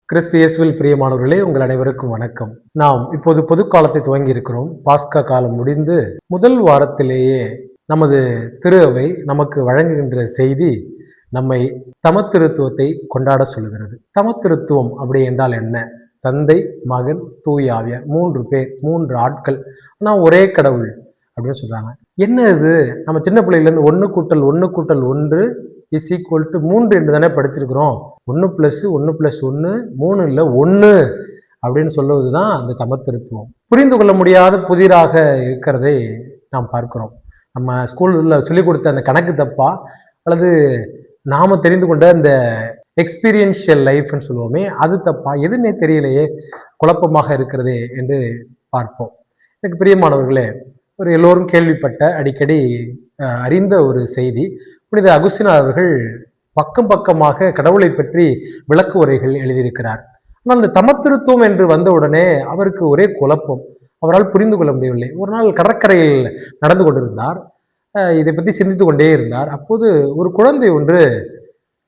கிறிஸ்து இயேசுவில் பிரியமானவர்களே, உங்கள் அனைவருக்கும் வணக்கம். நாம் இப்போது பொதுக்காலத்தை துவங்கி இருக்கிறோம். பாஸ்கா காலம் முடிந்து முதல் வாரத்திலேயே நமது திரு அவை நமக்கு வழங்குகின்ற செய்தி நம்மை தமத்திருத்துவத்தை கொண்டாட சொல்லுகிறது. தமத்திருத்துவம் அப்படி என்றால் என்ன? தந்தை, மகன், தூய ஆவியார், 3 பேர், 3 ஆட்கள், ஆனால் ஒரே கடவுள் அப்படின்னு சொல்றாங்க. என்ன இது? நம்ம சின்ன பிள்ளையிலேருந்து 1+1+1 இஸ் ஈக்குவல் டு 3 என்று தானே படிச்சிருக்கிறோம். 1+1+1 3 இல்லை 1 அப்படின்னு சொல்லுவது தான் அந்த தமத்திருத்துவம். புரிந்து கொள்ள முடியாத புதிராக இருக்கிறதை நாம் பார்க்கிறோம். நம்ம ஸ்கூலில் சொல்லிக் கொடுத்த அந்த கணக்கு தப்பா, அல்லது நாம தெரிந்து கொண்ட அந்த எக்ஸ்பீரியன்ஷியல் லைஃப்னு சொல்லுவோமே, அது தப்பா, எதுன்னே தெரியலையே, குழப்பமாக இருக்கிறதே என்று பார்ப்போம். எனக்கு பிரியமானவர்களே, ஒரு எல்லோரும் கேள்விப்பட்ட, அடிக்கடி அறிந்த ஒரு செய்தி, புனித அகுஸ்தினார் அவர்கள் பக்கம் பக்கமாக கடவுளை பற்றி விளக்கு உரைகள் எழுதியிருக்கிறார். ஆனால் அந்த தமத்திருத்துவம் என்று வந்தவுடனே அவருக்கு ஒரே குழப்பம், அவரால் புரிந்து கொள்ள முடியவில்லை. ஒரு நாள் கடற்கரையில் நடந்து கொண்டிருந்தார், இதை பற்றி சிந்தித்து கொண்டே இருந்தார். அப்போது ஒரு குழந்தை ஒன்று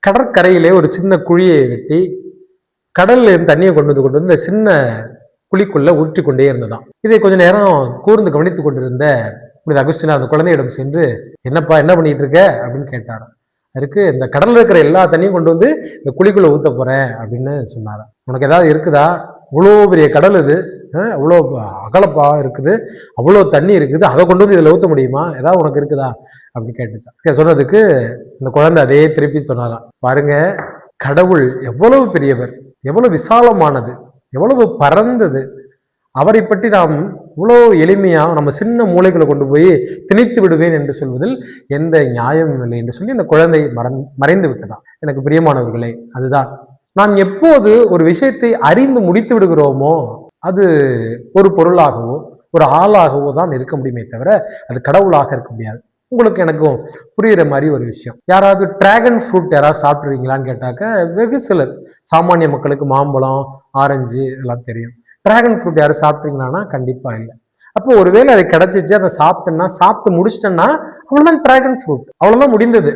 கடற்கரையிலே ஒரு சின்ன குழியை வெட்டி கடல்ல இருந்து தண்ணியை கொண்டு வந்து இந்த சின்ன குழிக்குள்ள ஊற்றி கொண்டே இருந்ததாம். இதை கொஞ்ச நேரம் கூர்ந்து கவனித்துக் கொண்டிருந்த புனித அகுஸ்தினார் அந்த குழந்தையிடம் சென்று, என்னப்பா என்ன பண்ணிட்டு இருக்க அப்படின்னு கேட்டாராம். அதுக்கு இந்த கடல்ல இருக்கிற எல்லா தண்ணியும் கொண்டு வந்து இந்த குழிக்குள்ள ஊத்த போறேன் அப்படின்னு சொன்னாராம். உனக்கு ஏதாவது இருக்குதா? இவ்வளோ பெரிய கடல் இது, அவ்வளோ அகலப்பா இருக்குது, அவ்வளோ தண்ணி இருக்குது, அதை கொண்டு வந்து இதில் ஊற்ற முடியுமா? ஏதாவது உனக்கு இருக்குதா அப்படின்னு கேட்டுச்சான். சொன்னதுக்கு இந்த குழந்தை அதே திருப்பி சொன்னாராம், பாருங்க, கடவுள் எவ்வளவு பெரியவர், எவ்வளவு விசாலமானது, எவ்வளவு பறந்தது, அவரை பற்றி நாம் இவ்வளோ எளிமையா நம்ம சின்ன மூளைகளை கொண்டு போய் திணித்து விடுவேன் என்று சொல்வதில் எந்த நியாயமும் இல்லை என்று சொல்லி அந்த குழந்தை மறைந்து விட்டதாம். எனக்கு பிரியமானவர்களே, அதுதான் நாம் எப்போது ஒரு விஷயத்தை அறிந்து முடித்து விடுகிறோமோ அது ஒரு பொருளாகவோ ஒரு ஆளாகவோ தான் இருக்க முடியுமே தவிர அது கடவுளாக இருக்க முடியாது. உங்களுக்கு எனக்கும் புரியுற மாதிரி ஒரு விஷயம், யாராவது டிராகன் ஃப்ரூட் யாராவது சாப்பிட்றீங்களான்னு கேட்டாக்க வெகு சிலர், சாமானிய மக்களுக்கு மாம்பழம், ஆரஞ்சு எல்லாம் தெரியும். டிராகன் ஃப்ரூட் யாரும் சாப்பிட்றீங்களான்னா கண்டிப்பா இல்லை. அப்போ ஒருவேளை அதை கிடைச்சிச்சு, அதை சாப்பிட்டு முடிச்சிட்டேன்னா அவ்வளவுதான் டிராகன் ஃப்ரூட், அவ்வளவுதான் முடிந்தது.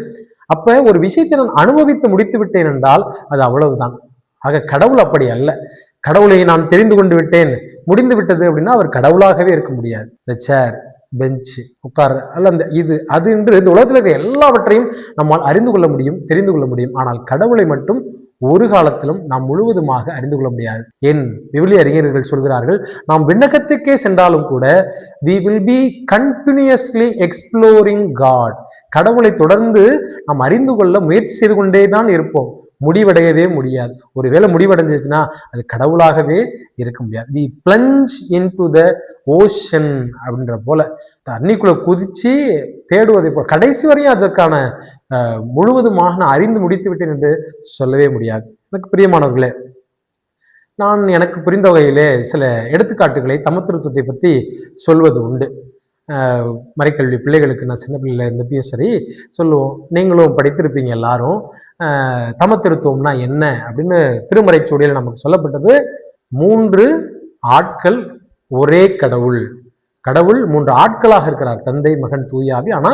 அப்ப ஒரு விஷயத்தை நான் அனுபவித்து முடித்து விட்டேன் என்றால் அது அவ்வளவுதான். ஆக கடவுள் அப்படி அல்ல. கடவுளை நான் தெரிந்து கொண்டு விட்டேன், முடிந்து விட்டது அப்படின்னா அவர் கடவுளாகவே இருக்க முடியாது. இந்த சேர், பெஞ்சு, உட்கார் அல்ல அந்த இது அது என்று இந்த உலகத்தில் இருக்க எல்லாவற்றையும் நம்மால் அறிந்து கொள்ள முடியும், தெரிந்து கொள்ள முடியும். ஆனால் கடவுளை மட்டும் ஒரு காலத்திலும் நாம் முழுவதுமாக அறிந்து கொள்ள முடியாது. என் விவிலிய அறிஞர்கள் சொல்கிறார்கள், நாம் விண்ணகத்துக்கே சென்றாலும் கூட we will be continuously exploring God. கடவுளை தொடர்ந்து நாம் அறிந்து கொள்ள முயற்சி செய்து கொண்டே தான் இருப்போம், முடிவடையவே முடியாது. ஒருவேளை முடிவடைஞ்சிச்சுன்னா அது கடவுளாகவே இருக்க முடியாது. we plunge into the ocean அப்படின்ற போல தண்ணிக்குள்ள குதிச்சு தேடுவதை போல கடைசி வரையும் அதற்கான முழுவதுமாக நான் அறிந்து முடித்து விட்டேன் என்று சொல்லவே முடியாது. எனக்கு பிரியமானவர்களே, நான் எனக்கு புரிந்த வகையிலே சில எடுத்துக்காட்டுகளை தமத்திருத்துவத்தை பற்றி சொல்வது உண்டு. மறைக்கல்வி பிள்ளைகளுக்கு நான் சின்ன பிள்ளைல இருந்தப்பயும் சரி சொல்லுவோம், நீங்களும் படித்திருப்பீங்க எல்லாரும். தமத்திருத்துவம்னா என்ன அப்படின்னு திருமறைச்சூடியில் நமக்கு சொல்லப்பட்டது, 3 ஆட்கள் ஒரே கடவுள். கடவுள் 3 ஆட்களாக இருக்கிறார், தந்தை, மகன், தூய ஆவி, ஆனா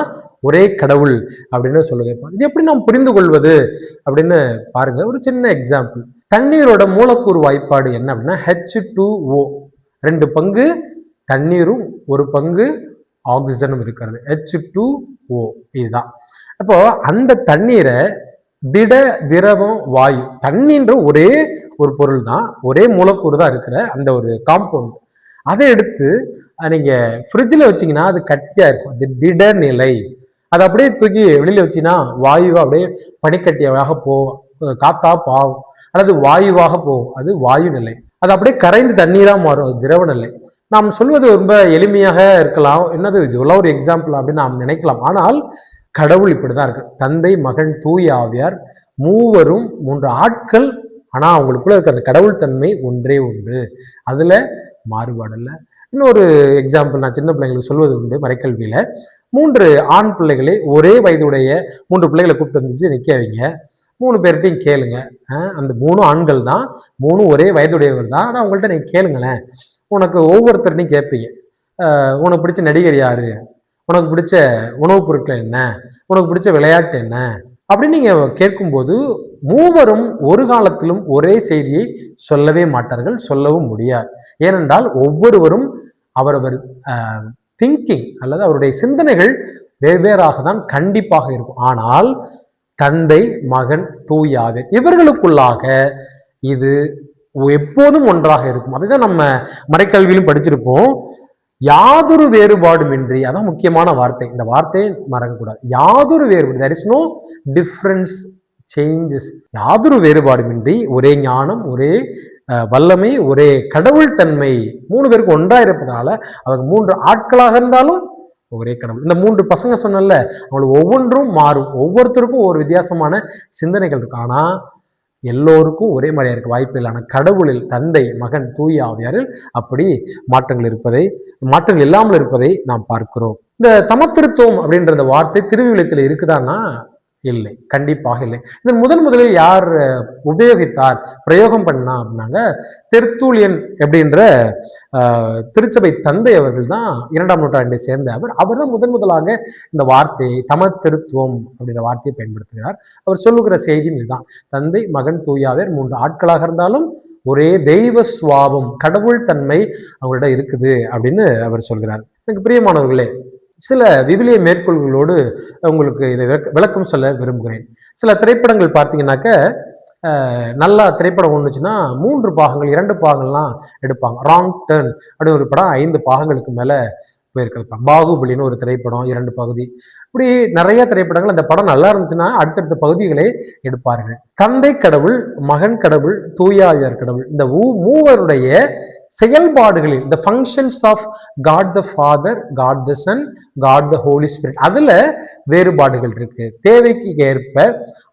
ஒரே கடவுள் அப்படின்னு சொல்லுது. இது எப்படி நாம் புரிந்து கொள்வது அப்படின்னு பாருங்க. ஒரு சின்ன எக்ஸாம்பிள், தண்ணீரோட மூலக்கூறு வாய்ப்பாடு என்ன அப்படின்னா H2O, 2 பங்கு தண்ணீரும் 1 பங்கு ஆக்சிஜனும் இருக்கிறது, H2O இதுதான். அப்போ அந்த தண்ணீரை திட, திரவம், வாயு, தண்ணீன்ற ஒரே ஒரு பொருள் தான், ஒரே மூலக்கூறு தான் இருக்கிற அந்த ஒரு காம்பவுண்ட், அதை எடுத்து நீங்க ஃப்ரிட்ஜில் வச்சீங்கன்னா அது கட்டியா இருக்கும், அது திட நிலை. அதை அப்படியே தூக்கி வெளியில வச்சீங்கன்னா வாயுவா அப்படியே பனிக்கட்டியாக போகும், காத்தா பாவும், அல்லது வாயுவாக போகும், அது வாயு நிலை. அது அப்படியே கரைந்து தண்ணீரா மாறும், அது திரவ நிலை. நாம் சொல்வது ரொம்ப எளிமையாக இருக்கலாம், என்னது இதெல்லாம் ஒரு எக்ஸாம்பிள் அப்படின்னு நாம் நினைக்கலாம். ஆனால் கடவுள் இப்படிதான் இருக்கு, தந்தை, மகன், தூய ஆவியார், மூவரும் 3 ஆட்கள், ஆனா அவங்களுக்குள்ள இருக்க அந்த கடவுள் தன்மை ஒன்றே உண்டு, அதுல மாறுபாடு இல்லை. இன்னொரு எக்ஸாம்பிள் நான் சின்ன பிள்ளைங்களுக்கு சொல்வது உண்டு மறைக்கல்வியில, 3 ஆண் பிள்ளைகளை, ஒரே வயதுடைய 3 பிள்ளைகளை கூப்பிட்டு வந்துச்சு நிக்க வைங்க, 3 பேர்கிட்டையும் கேளுங்க, அந்த 3 ஆண்கள் தான், 3 ஒரே வயதுடையவர் தான், ஆனா அவங்கள்ட்ட நீங்க கேளுங்களேன், உனக்கு ஒவ்வொருத்தரையும் கேட்பீங்க, உனக்கு பிடிச்ச நடிகர் யாரு, உனக்கு பிடிச்ச உணவுப் பொருட்கள் என்ன, உனக்கு பிடிச்ச விளையாட்டு என்ன அப்படின்னு நீங்க கேட்கும்போது மூவரும் ஒரு காலத்திலும் ஒரே செய்தியை சொல்லவே மாட்டார்கள், சொல்லவும் முடியாது. ஏனென்றால் ஒவ்வொருவரும் அவரவர் திங்கிங் அல்லது அவருடைய சிந்தனைகள் வெவ்வேறாக தான் கண்டிப்பாக இருக்கும். ஆனால் தந்தை, மகன், தூயாவே இவர்களுக்குள்ளாக இது எப்போதும் ஒன்றாக இருக்கும். அதுதான் நம்ம மறைக்கல்வியிலும் படிச்சிருப்போம். யாதொரு வேறுபாடுமின்றி, அதான் முக்கியமான வார்த்தை, இந்த வார்த்தையை மறக்கக்கூடாது. யாதொரு வேறுபாடு, there is no difference changes. யாதொரு வேறுபாடுமின்றி ஒரே ஞானம், ஒரே வல்லமை, ஒரே கடவுள் தன்மை, 3 பேருக்கு ஒன்றா இருப்பதனால அவங்க 3 ஆட்களாக இருந்தாலும் ஒரே கடவுள். இந்த 3 பசங்க சொன்னல, அவங்களுக்கு ஒவ்வொன்றும் மாறும், ஒவ்வொருத்தருக்கும் ஒரு வித்தியாசமான சிந்தனைகள் இருக்கு. ஆனா எல்லோருக்கும் ஒரே மாதிரியா இருக்க வாய்ப்பு இல்லை. ஆனால் கடவுளில் தந்தை, மகன், தூய ஆவியாரில் அப்படி மாற்றங்கள் இல்லாமல் இருப்பதை நாம் பார்க்கிறோம். இந்த தமத்திருத்துவம் அப்படின்ற அந்த வார்த்தை திருவிவிலியத்தில் இருக்குதான்னா இல்லை, கண்டிப்பாக இல்லை. இதன் முதலில் யார் உபயோகித்தார், பிரயோகம் பண்ணா அப்படின்னாங்க தெர்த்தூலியன் அப்படின்ற திருச்சபை தந்தை அவர்கள் தான் 2ஆம் நூற்றாண்டை சேர்ந்த அவர் தான் முதலாக இந்த வார்த்தையை தமத்திருத்துவம் அப்படின்ற வார்த்தையை பயன்படுத்துகிறார். அவர் சொல்லுகிற செய்தி இதுதான், தந்தை, மகன், தூயாவர் 3 ஆட்களாக இருந்தாலும் ஒரே தெய்வ சுவாபம், கடவுள் தன்மை அவங்கள்ட்ட இருக்குது அப்படின்னு அவர் சொல்கிறார். எனக்கு பிரியமானவர்களே, சில விவிலிய மேற்கோள்களோடு உங்களுக்கு இதை விளக்கம் சொல்ல விரும்புகிறேன். சில திரைப்படங்கள் பார்த்தீங்கன்னாக்க நல்லா திரைப்படம் ஒன்றுச்சுன்னா 3 பாகங்கள் 2 பாகங்கள்லாம் எடுப்பாங்க. ராங் டர்ன் அப்படின்னு ஒரு படம் 5 பாகங்களுக்கு மேலே போயிருக்கலாம். பாகுபலின்னு ஒரு திரைப்படம் 2 பகுதி, இப்படி நிறைய திரைப்படங்கள். அந்த படம் நல்லா இருந்துச்சுன்னா அடுத்தடுத்த பகுதிகளை எடுப்பார்கள். தந்தை கடவுள், மகன் கடவுள், தூயாவியார் கடவுள், இந்த மூவருடைய செயல்பாடுகளில் the functions of God the Father, God the Son, God the Holy Spirit, அதுல வேறுபாடுகள் இருக்கு. தேவைக்கு ஏற்ப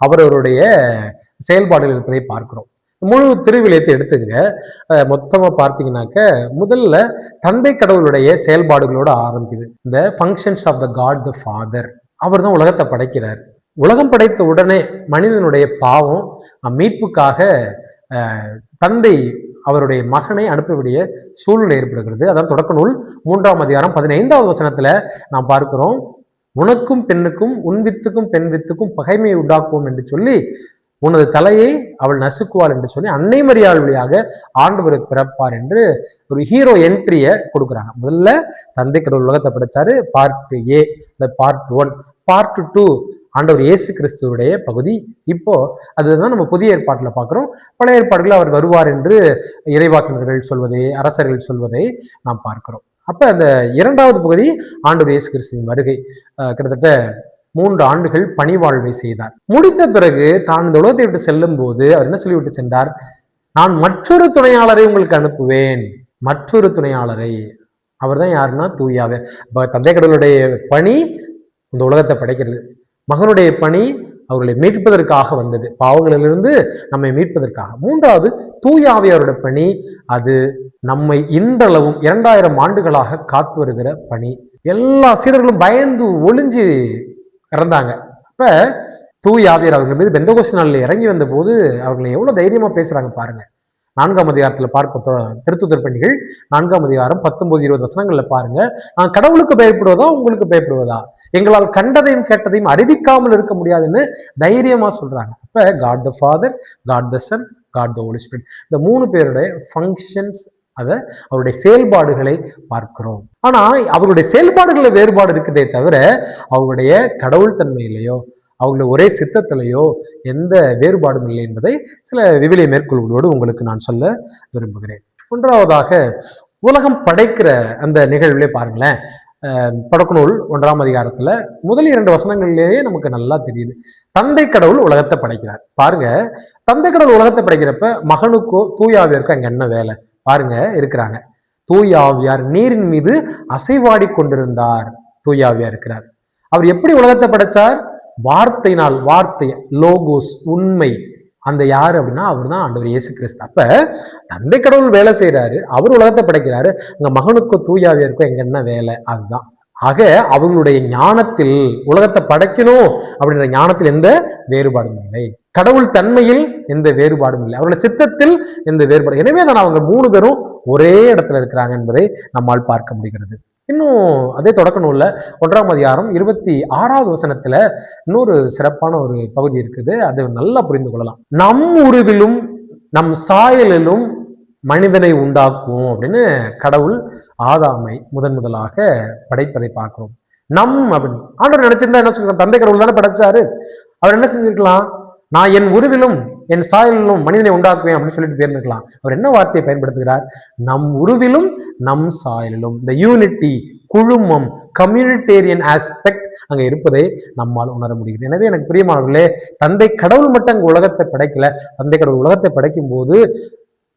அவரவருடைய செயல்பாடுகள் இருப்பதை பார்க்கிறோம். முழு திருவிலியத்தை எடுத்துங்க, மொத்தமா பார்த்தீங்கன்னாக்க முதல்ல தந்தை கடவுளுடைய செயல்பாடுகளோட ஆரம்பிக்குது. இந்த functions of the God the father. அவர் தான் உலகத்தை படைக்கிறார். உலகம் படைத்த உடனே மனிதனுடைய பாவம் மீட்புக்காக தந்தை அவருடைய மகனை அனுப்பக்கூடிய சூழ்நிலை ஏற்படுகிறது. அதான் தொடக்க நூல் 3ஆம் அதிகாரம் 15வது வசனத்துல நாம் பார்க்கிறோம், உனக்கும் பெண்ணுக்கும், உன் வித்துக்கும் பெண் வித்துக்கும் பகைமையை உண்டாக்குவோம் என்று சொல்லி உனது தலையை அவள் நசுக்குவாள் என்று சொல்லி அன்னை மரியாள் வழியாக ஆண்டவர் பிறப்பார் என்று ஒரு ஹீரோ என்ட்ரியை கொடுக்குறாங்க. முதல்ல தந்தை கடவுள் உலகத்தை படைச்சாரு, பார்ட் ஏ, பார்ட் 1. பார்ட் 2 ஆண்டவர் இயேசு கிறிஸ்துவுடைய பகுதி. இப்போ அதுதான் நம்ம புதிய ஏற்பாட்டில் பார்க்கிறோம். பழைய ஏற்பாடுகளில் அவர் வருவார் என்று இறைவாக்கினர்கள் சொல்வதை, அரசர்கள் சொல்வதை நாம் பார்க்கிறோம். அப்ப அந்த 2வது பகுதி ஆண்டவர் இயேசு கிறிஸ்துவின் வருகை. கிட்டத்தட்ட 3 ஆண்டுகள் பணிவாழ்வை செய்தார். முடித்த பிறகு தான் இந்த உலகத்தை விட்டு செல்லும் போது அவர் என்ன சொல்லிவிட்டு சென்றார், நான் மற்றொரு துணையாளரை உங்களுக்கு அனுப்புவேன். மற்றொரு துணையாளரை, அவர் தான் யாருன்னா தூயாவர். தந்தை கடவுளுடைய பணி இந்த உலகத்தை படைக்கிறது, மகனுடைய பணி அவர்களை மீட்பதற்காக வந்தது, பாவங்களிலிருந்து நம்மை மீட்பதற்காக. 3வது தூயாவியாருடைய பணி, அது நம்மை இன்றளவும் 2000 ஆண்டுகளாக காத்து வருகிற பணி. எல்லா சீடர்களும் பயந்து ஒளிஞ்சு இறந்தாங்க. அப்ப தூயாவியர் அவங்க மீது பெந்தகோஸ்து நாளில் இறங்கி வந்த போது அவர்களை எவ்வளவு தைரியமா பேசுறாங்க பாருங்க. 4ஆம் அதிகாரத்துல பார்ப்போம், திருத்துதர் பணிகள் 4ஆம் அதிகாரம் 19-20 வசனங்கள்ல பாருங்க. நான் கடவுளுக்கு பயப்படுவதா உங்களுக்கு பயப்படுவதா, எங்களால் கண்டதையும் கேட்டதையும் அறிவிக்காமல் இருக்க முடியாதுன்னு தைரியமா சொல்றாங்க. அப்ப God the father, God the Sun, God the Holi spirit, இந்த 3 பேருடைய ஃபங்க்ஷன்ஸ், அதை அவருடைய செயல்பாடுகளை பார்க்கிறோம். ஆனா அவருடைய செயல்பாடுகள வேறுபாடு இருக்குதே தவிர அவருடைய கடவுள் தன்மையிலேயோ அவங்களுடைய ஒரே சித்தத்திலேயோ எந்த வேறுபாடும் இல்லை என்பதை சில விவிலிய மேற்கோள்களோடு உங்களுக்கு நான் சொல்ல விரும்புகிறேன். 1வதாக உலகம் படைக்கிற அந்த நிகழ்வுலே பாருங்களேன். தொடக்க நூல் 1ஆம் அதிகாரத்துல முதல் 2 வசனங்களிலேயே நமக்கு நல்லா தெரியுது, தந்தை கடவுள் உலகத்தை படைக்கிறார். பாருங்க, தந்தை கடவுள் உலகத்தை படைக்கிறப்ப மகனுக்கோ தூயாவியாருக்கோ அங்க என்ன வேலை பாருங்க இருக்கிறாங்க. தூயாவியார் நீரின் மீது அசைவாடி கொண்டிருந்தார். தூயாவியார் இருக்கிறார். அவர் எப்படி உலகத்தை படைச்சார்? வார்த்தையினால், வார்த்தை லோகோஸ், உண்மை. அந்த யாரு அப்படின்னா அவர் தான் ஆண்டவர் இயேசு கிறிஸ்து. அப்ப தந்தை கடவுள் வேலை செய்யறாரு, அவர் உலகத்தை படைக்கிறாரு, அங்க மகனுக்கோ தூயாவியாருக்கோ எங்க என்ன வேலை? அதுதான். ஆக அவர்களுடைய ஞானத்தில் உலகத்தை படைக்கணும் அப்படின்ற ஞானத்தில் எந்த வேறுபாடும் இல்லை, கடவுள் தன்மையில் எந்த வேறுபாடும் இல்லை, அவருடைய சித்தத்தில் எந்த வேறுபாடும். எனவே தான் அவங்க 3 பேரும் ஒரே இடத்துல இருக்கிறாங்க என்பதை நம்மால் பார்க்க முடிகிறது. இன்னும் அதே தொடக்க நூல்ல 1ஆம் அதிகாரம் 26வது வசனத்துல இன்னொரு சிறப்பான ஒரு பகுதி இருக்குது. அதை நல்லா புரிந்து கொள்ளலாம். நம் உருவிலும் நம் சாயலிலும் மனிதனை உண்டாக்கும் அப்படின்னு கடவுள் ஆதாமை முதலாக படைப்பதை பார்க்கிறோம். அப்படின்னு ஆண்டவர் நினைச்சிருந்தா என்ன சொல்றாங்க? தந்தை கடவுள் தானே படைச்சாரு. அவர் என்ன செஞ்சிருக்கலாம்? நான் என் உருவிலும் என் சாயலிலும் மனிதனை உண்டாக்குவேன் அப்படின்னு சொல்லிட்டு பேர்ந்துக்கலாம். அவர் என்ன வார்த்தையை பயன்படுத்துகிறார்? நம் உருவிலும் நம் சாயலிலும். இந்த யூனிட்டி, குழுமம், கம்யூனிடேரியன் ஆஸ்பெக்ட் அங்க இருப்பதை நம்மால் உணர முடிகிறது. எனவே எனக்கு பிரியமானவர்களே, தந்தை கடவுள் மட்டும் அங்கு உலகத்தை படைக்கல. தந்தை கடவுள் உலகத்தை படைக்கும் போது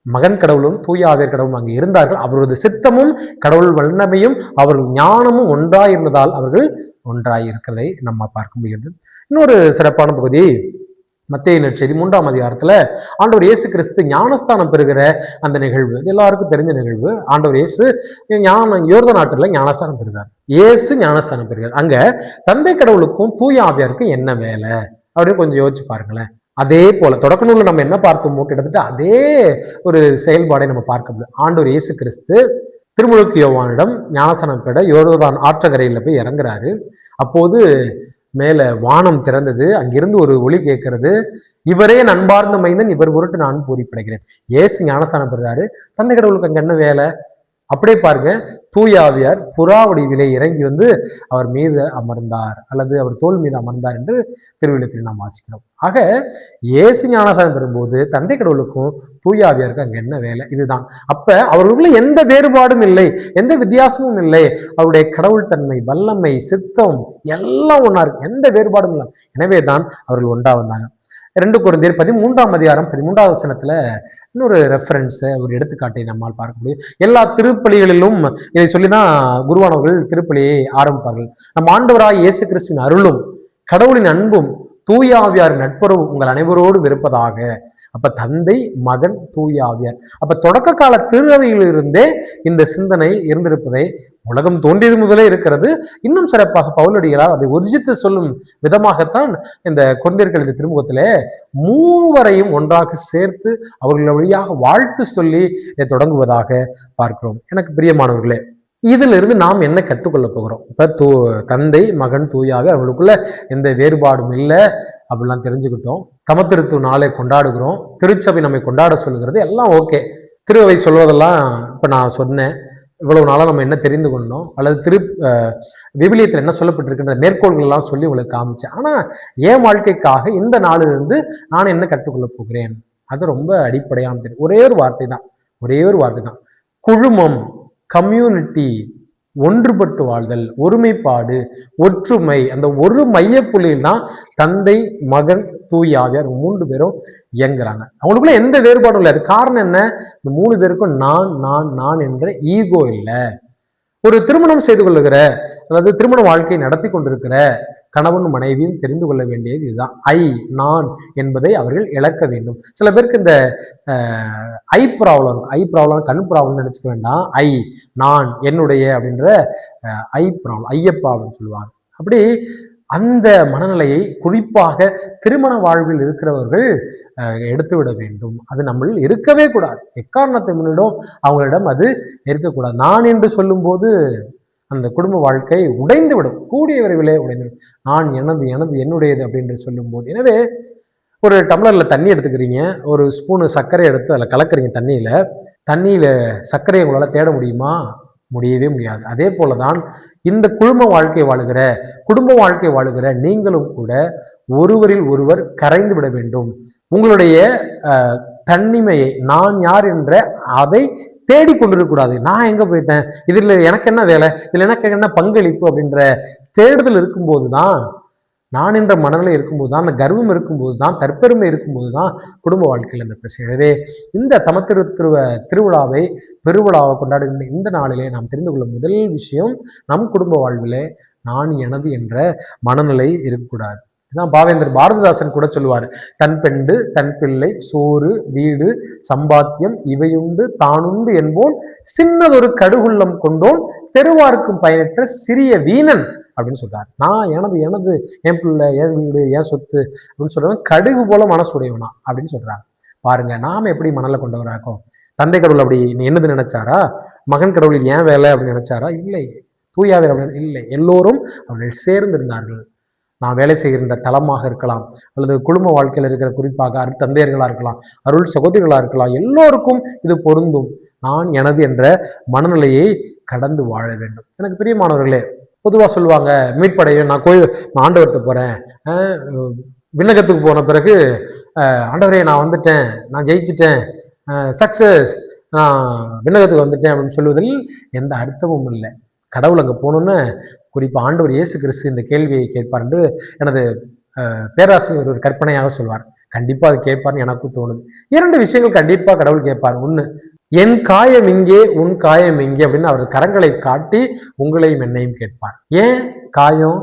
மகன் கடவுளும் தூய ஆவியர் கடவுளும் அங்கு இருந்தார்கள். அவரது சித்தமும் கடவுள் வல்லமையும் அவர்கள் ஞானமும் ஒன்றாயிருந்ததால் அவர்கள் ஒன்றாயிருக்கிறதை நம்ம பார்க்க முடிகிறது. இன்னொரு சிறப்பான பகுதி மத்தேயு நற்செய்தி 3ஆம் அதிகாரத்துல ஆண்டவர் இயேசு கிறிஸ்து ஞானஸ்தானம் பெறுகிற அந்த நிகழ்வு, எல்லாருக்கும் தெரிஞ்ச நிகழ்வு. ஆண்டவர் இயேசு யோர்தான் நாட்டுல ஞானஸ்தானம் பெறுகிறார். இயேசு ஞானஸ்தானம் பெறுகிறார். அங்க தந்தை கடவுளுக்கும் தூய ஆவியாருக்கும் என்ன வேலை அப்படின்னு கொஞ்சம் யோசிச்சு பாருங்களேன். அதே போல தொடக்க நூலில் நம்ம என்ன பார்த்தோமோ கிட்டத்தட்ட அதே ஒரு செயல்பாடை நம்ம பார்க்க முடியும். ஆண்டவர் இயேசு கிறிஸ்து திருமுழுக்கு யோவானிடம் ஞானஸ்தானம் பெற யோர்தான் ஆற்றங்கரையில போய் இறங்குறாரு. அப்போது மேல வானம் திறந்தது, அங்கிருந்து ஒரு ஒளி கேட்கிறது. இவரே நண்பார்ந்த மைந்தன், இவர் பொருட்டு நான் பூரிப்படைகிறேன். இயேசு ஞானஸ்தானம் பெறுறாரு. தந்தை கடவுளுக்கு அங்க என்ன வேலை? அப்படியே பாருங்க, தூய ஆவியார் புறா வடிவிலே இறங்கி வந்து அவர் மீது அமர்ந்தார் அல்லது அவர் தோல் மீது அமர்ந்தார் என்று திருவிழத்தில் நாம் வாசிக்கிறோம். ஆக இயேசு ஞானஸ்தானம் பெறும்போது தந்தை கடவுளுக்கும் தூய ஆவியாருக்கு அங்க என்ன வேலை? இதுதான். அப்ப அவர்களுக்குள்ள எந்த வேறுபாடும் இல்லை, எந்த வித்தியாசமும் இல்லை. அவருடைய கடவுள் தன்மை, வல்லமை, சித்தம் எல்லாம் ஒன்னா இருக்கு, எந்த வேறுபாடும் இல்லை. எனவே தான் அவர்கள் ஒன்றா வந்தாங்க. 2 கொரிந்தியர் 13ஆம் அதிகாரம் 13வது வசனத்துல இன்னொரு ரெஃபரன்ஸ், ஒரு எடுத்துக்காட்டை நம்மால் பார்க்க முடியும். எல்லா திருப்பலிகளிலும் இதை சொல்லிதான் குருவானவர்கள் திருப்பலியை ஆரம்பிப்பார்கள். நம் ஆண்டவராய் இயேசு கிறிஸ்துவின் அருளும் கடவுளின் அன்பும் தூய ஆவியார் நட்புறவு உங்கள் அனைவரோடு இருப்பதாக. அப்ப தந்தை, மகன், தூய ஆவியார். அப்ப தொடக்க கால திருவையிலிருந்தே இந்த சிந்தனை இருந்திருப்பதை உலகம் தோன்றியது முதலே இருக்கிறது. இன்னும் சிறப்பாக பவுலடிகளால் அதை உறுதித்து சொல்லும் விதமாகத்தான் இந்த கொரிந்தியர்கள் இந்த திருமுகத்திலே 3 வரையும் ஒன்றாக சேர்த்து அவர்கள் வழியாக வாழ்த்து சொல்லி தொடங்குவதாக பார்க்கிறோம். எனக்கு பிரியமானவர்களே, இதுல இருந்து நாம் என்ன கற்றுக்கொள்ள போகிறோம்? இப்ப தந்தை, மகன், தூயாவே அவங்களுக்குள்ள எந்த வேறுபாடும் இல்லை அப்படிலாம் தெரிஞ்சுக்கிட்டோம். தமத்திருத்து நாளை கொண்டாடுகிறோம், திருச்சபை நம்மை கொண்டாட சொல்லுகிறது, எல்லாம் ஓகே. திருவை சொல்வதெல்லாம் இப்ப நான் சொன்னேன். இவ்வளவு நாளா நம்ம என்ன தெரிந்து கொண்டோம் அல்லது விவிலியத்தில் என்ன சொல்லப்பட்டிருக்கின்ற மேற்கோள்கள் எல்லாம் சொல்லி உங்களுக்கு காமிச்சேன். ஆனா என் வாழ்க்கைக்காக இந்த நாளிலிருந்து நான் என்ன கற்றுக்கொள்ள போகிறேன்? அது ரொம்ப அடிப்படையான தெரியும். ஒரே ஒரு வார்த்தை தான், குழுமம், கம்யூனிட்டி, ஒன்றுபட்டு வாழ்தல், ஒருமைப்பாடு, ஒற்றுமை. அந்த ஒரு மையப்புள்ளியில் தான் தந்தை, மகன், தூய ஆவியார் 3 பேரும் இயங்குறாங்க. அவங்களுக்குள்ள எந்த வேறுபாடும் இல்லை. அது காரணம் என்ன? இந்த 3 பேருக்கும் நான் என்ற ஈகோ இல்லை. ஒரு திருமணம் செய்து கொள்ளுகிற அல்லது திருமண வாழ்க்கையை நடத்தி கொண்டிருக்கிற கணவன் மனைவியும் தெரிந்து கொள்ள வேண்டியது இதுதான். நான் என்பதை அவர்கள் இழக்க வேண்டும். சில பேருக்கு இந்த ஐ ப்ராப்ளம், கண் ப்ராப்ளம் நினைச்சுக்க வேண்டாம். நான், என்னுடைய அப்படின்ற ஐயப்பா அப்படின்னு சொல்லுவாங்க. அப்படி அந்த மனநிலையை குறிப்பாக திருமண வாழ்வில் இருக்கிறவர்கள் எடுத்துவிட வேண்டும். அது நம்ம இருக்கவே கூடாது. எக்காரணத்தை முன்னிடம் அவங்களிடம் அது இருக்கக்கூடாது. நான் என்று சொல்லும் போது அந்த குடும்ப வாழ்க்கை உடைந்து விடும், கூடிய விரைவிலே உடைந்துவிடும். நான் என்னுடையது அப்படின்னு சொல்லும் போது. எனவே ஒரு டம்ளர்ல தண்ணி எடுத்துக்கிறீங்க, ஒரு ஸ்பூனு சர்க்கரை எடுத்து அதில் கலக்குறீங்க. தண்ணியில சர்க்கரையை உங்களால் தேட முடியுமா? முடியவே முடியாது. அதே போலதான் இந்த குடும்ப வாழ்க்கை வாழுகிற நீங்களும் கூட ஒருவரில் ஒருவர் கரைந்து விட வேண்டும். உங்களுடைய தன்னிமையை, நான் யார் என்ற அதை தேடிக்கொண்டிருக்கக்கூடாது. நான் எங்க போயிட்டேன், இதுல எனக்கு என்ன வேலை, இதுல எனக்கு என்ன பங்களிப்பு அப்படின்ற தேடுதல் இருக்கும்போது தான், நான் என்ற மனநிலை இருக்கும்போது தான், அந்த கர்வம் இருக்கும்போது தான், தற்பெருமை இருக்கும்போது தான் குடும்ப வாழ்க்கையில் இந்த பிரச்சனை. எனவே இந்த திருவிழாவை பெருவிழாவை கொண்டாடுகின்ற இந்த நாளிலே நாம் தெரிந்து கொள்ளும் முதல் விஷயம், நம் குடும்ப வாழ்விலே நான் எனது என்ற மனநிலை இருக்கக்கூடாது. இதான் பாவேந்தர் பாரதிதாசன் கூட சொல்லுவார், தன் பெண்டு தன் பிள்ளை சோறு வீடு சம்பாத்தியம் இவையுண்டு தானுண்டு என்போன் சின்னதொரு கடுகுள்ளம் கொண்டோன் தெருவார்க்கும் பயனற்ற சிறிய வீணன் அப்படின்னு சொல்றாரு. நான் எனது என் பிள்ளை, என் வீடு, என் சொத்து அப்படின்னு சொல்றவன் கடுகு போல மனசுடையவனா அப்படின்னு சொல்றாங்க. பாருங்க, நாம எப்படி மனநிலை கொண்டவராக்கும். தந்தை கடவுள் அப்படி என்னது நினைச்சாரா? மகன் கடவுளில் ஏன் வேலை அப்படின்னு நினைச்சாரா? இல்லை. தூயாவியர் அப்படின்னு இல்லை, எல்லோரும் அவர்கள் சேர்ந்திருந்தார்கள். நான் வேலை செய்கின்ற தளமாக இருக்கலாம், அல்லது குடும்ப வாழ்க்கையில் இருக்கிற குறிப்பாக தந்தையர்களாக இருக்கலாம், அருள் சகோதரிகளாக இருக்கலாம், எல்லோருக்கும் இது பொருந்தும். நான் எனது என்ற மனநிலையை கடந்து வாழ வேண்டும். எனக்கு பிரியமானவர்களே, பொதுவாக சொல்லுவாங்க, மீட்படைய நான் ஆண்டவர்கிட்ட போறேன், விண்ணகத்துக்கு போன பிறகு ஆண்டவரே நான் வந்துட்டேன், நான் ஜெயிச்சிட்டேன், சக்சஸ், நான் விண்ணகத்துக்கு வந்துட்டேன் அப்படின்னு சொல்லுவதில் எந்த அர்த்தமும் இல்லை. கடவுள் அங்கே போகணுன்னு குறிப்பாக ஆண்டவர் இயேசு கிறிஸ்து இந்த கேள்வியை கேட்பார் என்று எனது பேராசிரியர் ஒரு கற்பனையாக சொல்வார். கண்டிப்பாக அது கேட்பார்னு எனக்கும் தோணுது. 2 விஷயங்கள் கண்டிப்பாக கடவுள் கேட்பார். ஒன்று, என் காயம் இங்கே, உன் காயம் இங்கே அப்படின்னு அவர் கரங்களை காட்டி உங்களையும் என்னையும் கேட்பார். ஏன் காயம்?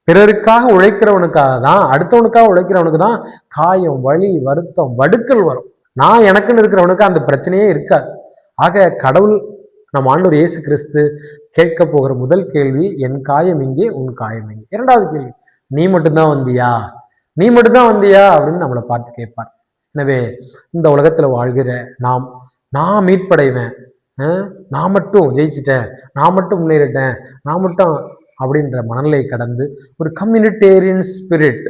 பிறருக்காக உழைக்கிறவனுக்காக தான், அடுத்தவனுக்காக உழைக்கிறவனுக்கு தான் காயம், வலி, வருத்தம், வடுக்கல் வரும். நான் எனக்குன்னு இருக்கிறவனுக்கு அந்த பிரச்சனையே இருக்காது. ஆக கடவுள் நம் ஆண்டவர் இயேசு கிறிஸ்து கேட்க போகிற முதல் கேள்வி, என் காயம் இங்கே, உன் காயம் இங்கே. 2வது கேள்வி, நீ மட்டும்தான் வந்தியா, நீ மட்டும்தான் வந்தியா அப்படின்னு நம்மளை பார்த்து கேட்பார். எனவே இந்த உலகத்துல வாழ்கிற நான் மீட்படைவேன், நான் மட்டும் ஜெயிச்சிட்டேன், நான் மட்டும் முன்னேறிட்டேன், நான் மட்டும் அப்படின்ற மனநிலை கடந்து ஒரு கம்யூனிடேரியன் ஸ்பிரிட்,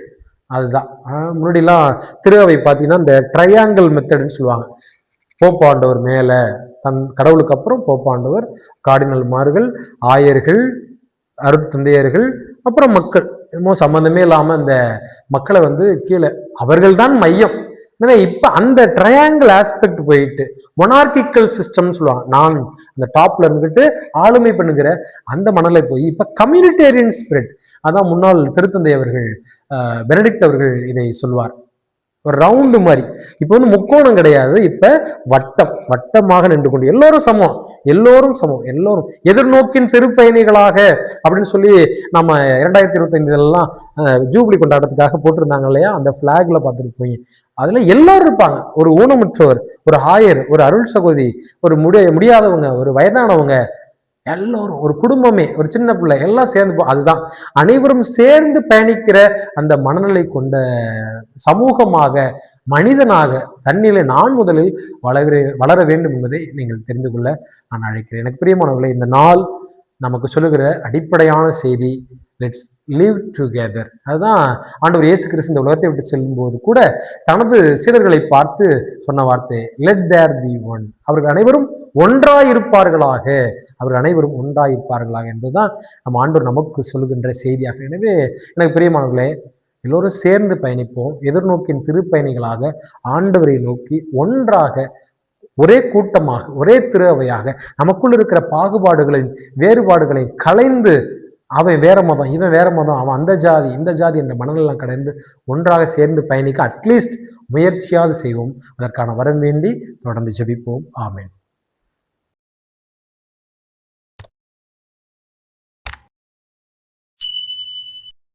அதுதான். முன்னாடிலாம் திருவை பார்த்தீங்கன்னா இந்த ட்ரையாங்கிள் மெத்தட்னு சொல்லுவாங்க. போப்பாண்டவர் மேல கடவுளுக்கு அப்புறம் போப்பாண்டவர், கார்டினல்மார்கள், ஆயர்கள், அருட்தந்தையர்கள், அப்புறம் மக்கள். என்னமோ சம்பந்தமே இல்லாம அந்த மக்களை கீழே அவர்கள் தான் மையம். எனவே இப்ப அந்த ட்ரையாங்கிள் ஆஸ்பெக்ட் போயிட்டு மொனார்கிக்கல் சிஸ்டம் சொல்லுவாங்க, நான் அந்த டாப்ல இருந்துட்டு ஆளுமை பண்ணுகிற அந்த மணலை போய் இப்ப கம்யூனிடேரியன் ஸ்பிரிட். அதான் முன்னாள் திருத்தந்தை அவர்கள் பெனடிக்ட் அவர்கள் இதை சொல்வார், ஒரு ரவுண்டு மாதிரி. இப்போ முக்கோணம் கிடையாது, இப்ப வட்டமாக நின்று கொண்டு எல்லோரும் சமம், எல்லோரும் எதிர்நோக்கின் திருப்பயணிகளாக அப்படின்னு சொல்லி நம்ம 2025 ஜூப்ளி கொண்டாட்டத்துக்காக போட்டிருந்தாங்க இல்லையா, அந்த பிளாக்ல பார்த்துருப்பீங்க. அதுல எல்லாரும் இருப்பாங்க. ஒரு ஊனமுற்றவர், ஒரு ஆயர், ஒரு அருள் சகோதரி, ஒரு முடியாதவங்க, ஒரு வயதானவங்க, எல்லோரும் ஒரு குடும்பமே, ஒரு சின்ன பிள்ளை எல்லாம் சேர்ந்து, அதுதான் அனைவரும் சேர்ந்து பயணிக்கிற அந்த மனநிலை கொண்ட சமூகமாக, மனிதனாக தன்னிலை நான் முதலில் வளர வேண்டும் என்பதை நீங்கள் தெரிந்து கொள்ள நான் அழைக்கிறேன். எனக்கு பிரியமானவர்களே, இந்த நாள் நமக்கு சொல்லுகிற அடிப்படையான செய்தி, லெட்ஸ் லிவ் டுகெதர். அதுதான் ஆண்டவர் இயேசு கிறிஸ்து இந்த உலகத்தை விட்டு செல்லும் போது கூட தனது சீடர்களை பார்த்து சொன்ன வார்த்தை, லெட் தேர் பி ஒன். அவர்கள் அனைவரும் ஒன்றாயிருப்பார்களாக, என்பதுதான் நம்ம ஆண்டவர் நமக்கு சொல்லுகின்ற செய்தியாக. எனவே எனக்கு பிரியமானவர்களே, எல்லோரும் சேர்ந்து பயணிப்போம். எதிர்நோக்கின் திருப்பயணிகளாக ஆண்டவரை நோக்கி ஒன்றாக, ஒரே கூட்டமாக, ஒரே திரு அவையாக நமக்குள் இருக்கிற பாகுபாடுகளின் வேறுபாடுகளை களைந்து, அவன் வேற மதம், இவன் வேற மதம், அவன் அந்த ஜாதி இந்த ஜாதி என்ற மனநெல்லாம் கடந்து ஒன்றாக சேர்ந்து பயணிக்க அட்லீஸ்ட் முயற்சியாவது செய்வோம். அதற்கான வரம் வேண்டி தொடர்ந்து ஜெபிப்போம். ஆமென்.